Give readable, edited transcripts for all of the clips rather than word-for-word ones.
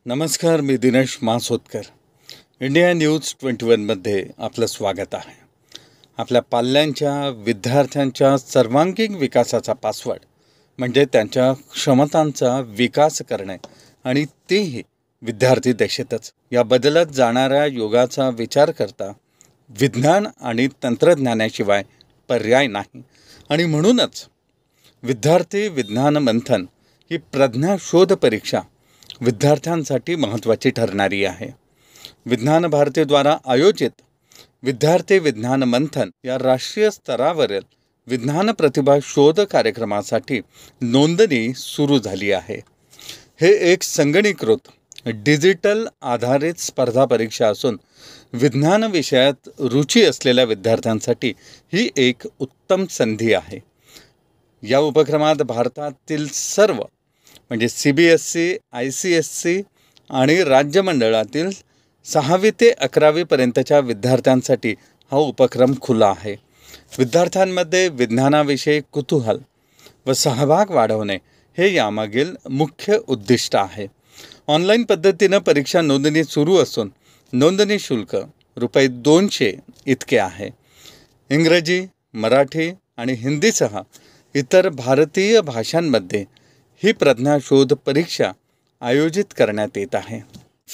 नमस्कार, मी Dinesh Masodkar. India news 21मध्ये आपलं स्वागत आहे. आपल्या पाल्यांच्या विद्यार्थ्यांच्या सर्वांगीण विकासाचा पासवर्ड म्हणजे त्यांच्या क्षमतांचा विकास करणे आणि तेही विद्यार्थी दशेतच. या बदलत जाणाऱ्या युगाचा विचार करता विज्ञान आणि तंत्रज्ञानाशिवाय पर्याय नाही आणि म्हणूनच विद्यार्थी विज्ञान मंथन ही प्रज्ञा शोध परीक्षा विद्यार्थ्यांसाठी महत्त्वाची ठरणारी आहे. विज्ञान भारतीद्वारा आयोजित विद्यार्थी विज्ञान मंथन या राष्ट्रीय स्तरावरील विज्ञान प्रतिभा शोध कार्यक्रमासाठी नोंदणी सुरू झाली आहे. हे एक संगणकीकृत डिजिटल आधारित स्पर्धा परीक्षा असून विज्ञान विषयात रुची असलेल्या विद्यार्थ्यांसाठी ही एक उत्तम संधी आहे. या उपक्रमात भारतातील सर्व म्हणजे CBSE, ICSE आणि राज्य मंडळातील 6वी ते 11वी पर्यंतच्या विद्यार्थ्यांसाठी हा उपक्रम खुला आहे. विद्यार्थ्यांमध्ये विज्ञानाविषयी कुतूहल व सहभाग वाढवणे हे यामागील मुख्य उद्दिष्ट आहे. ऑनलाईन पद्धतीनं परीक्षा नोंदणी सुरू असून नोंदणी शुल्क ₹200 इतके आहे. इंग्रजी, मराठी आणि हिंदीसह इतर भारतीय भाषांमध्ये ही प्रज्ञाशोध परीक्षा आयोजित करण्यात येत आहे.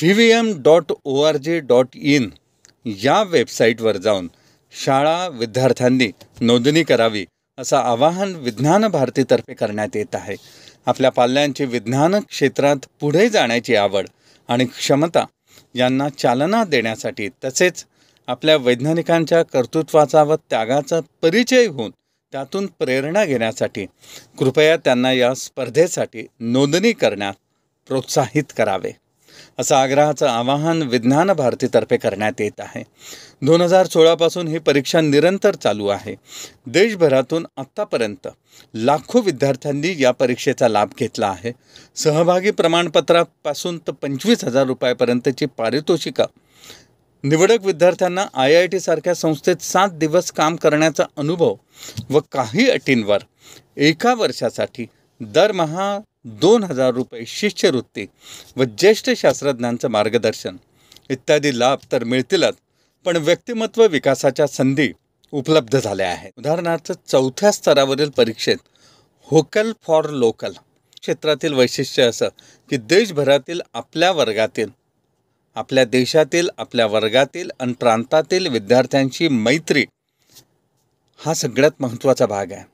vvm.org.in या वेबसाईटवर जाऊन शाळा विद्यार्थ्यांनी नोंदणी करावी असं आवाहन विज्ञान भारतीतर्फे करण्यात येत आहे. आपल्या पाल्यांची विज्ञान क्षेत्रात पुढे जाण्याची आवड आणि क्षमता यांना चालना देण्यासाठी तसेच आपल्या वैज्ञानिकांच्या कर्तृत्वाचा व त्यागाचा परिचय होऊन त्यातून प्रेरणा घेण्यासाठी कृपया त्यांना या स्पर्धेसाठी नोंदणी करण्यात प्रोत्साहित करावे असं आग्रहाचं आवाहन विज्ञान भारतीतर्फे करण्यात येत आहे. 2016 पासून ही परीक्षा निरंतर चालू आहे. देशभरातून आत्तापर्यंत लाखो विद्यार्थ्यांनी या परीक्षेचा लाभ घेतला आहे. सहभागी प्रमाणपत्रापासून तर ₹25,000 पर्यंतची पारितोषिकं, निवडक विद्यार्थ्यांना IIT सारख्या संस्थेत 7 दिवस काम करण्याचा अनुभव व काही अटींवर 1 वर्षासाठी दरमहा ₹2,000 शिष्यवृत्ती व ज्येष्ठ शास्त्रज्ञांचं मार्गदर्शन इत्यादी लाभ तर मिळतीलच, पण व्यक्तिमत्व विकासाच्या संधी उपलब्ध झाल्या आहेत. उदाहरणार्थ 4थ्या स्तरावरील परीक्षेत व्होकल फॉर लोकल क्षेत्रातील वैशिष्ट्य असं की देशभरातील आपल्या वर्गातील, आपल्या देशातील, आपल्या वर्गातील आणि प्रांतातील विद्यार्थ्यांची मैत्री हा सगळ्यात महत्त्वाचा भाग आहे.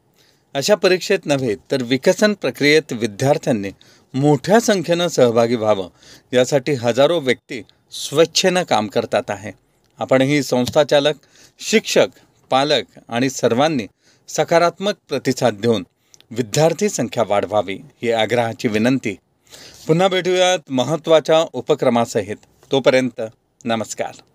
अशा परीक्षेत नव्हे तर विकसन प्रक्रियेत विद्यार्थ्यांनी मोठ्या संख्येनं सहभागी व्हावं यासाठी हजारो व्यक्ती स्वेच्छेनं काम करतात आहे. आपणही संस्थाचालक, शिक्षक, पालक आणि सर्वांनी सकारात्मक प्रतिसाद देऊन विद्यार्थी संख्या वाढवावी ही आग्रहाची विनंती. पुन्हा भेटूयात महत्त्वाच्या उपक्रमासहित. तोपर्यंत नमस्कार.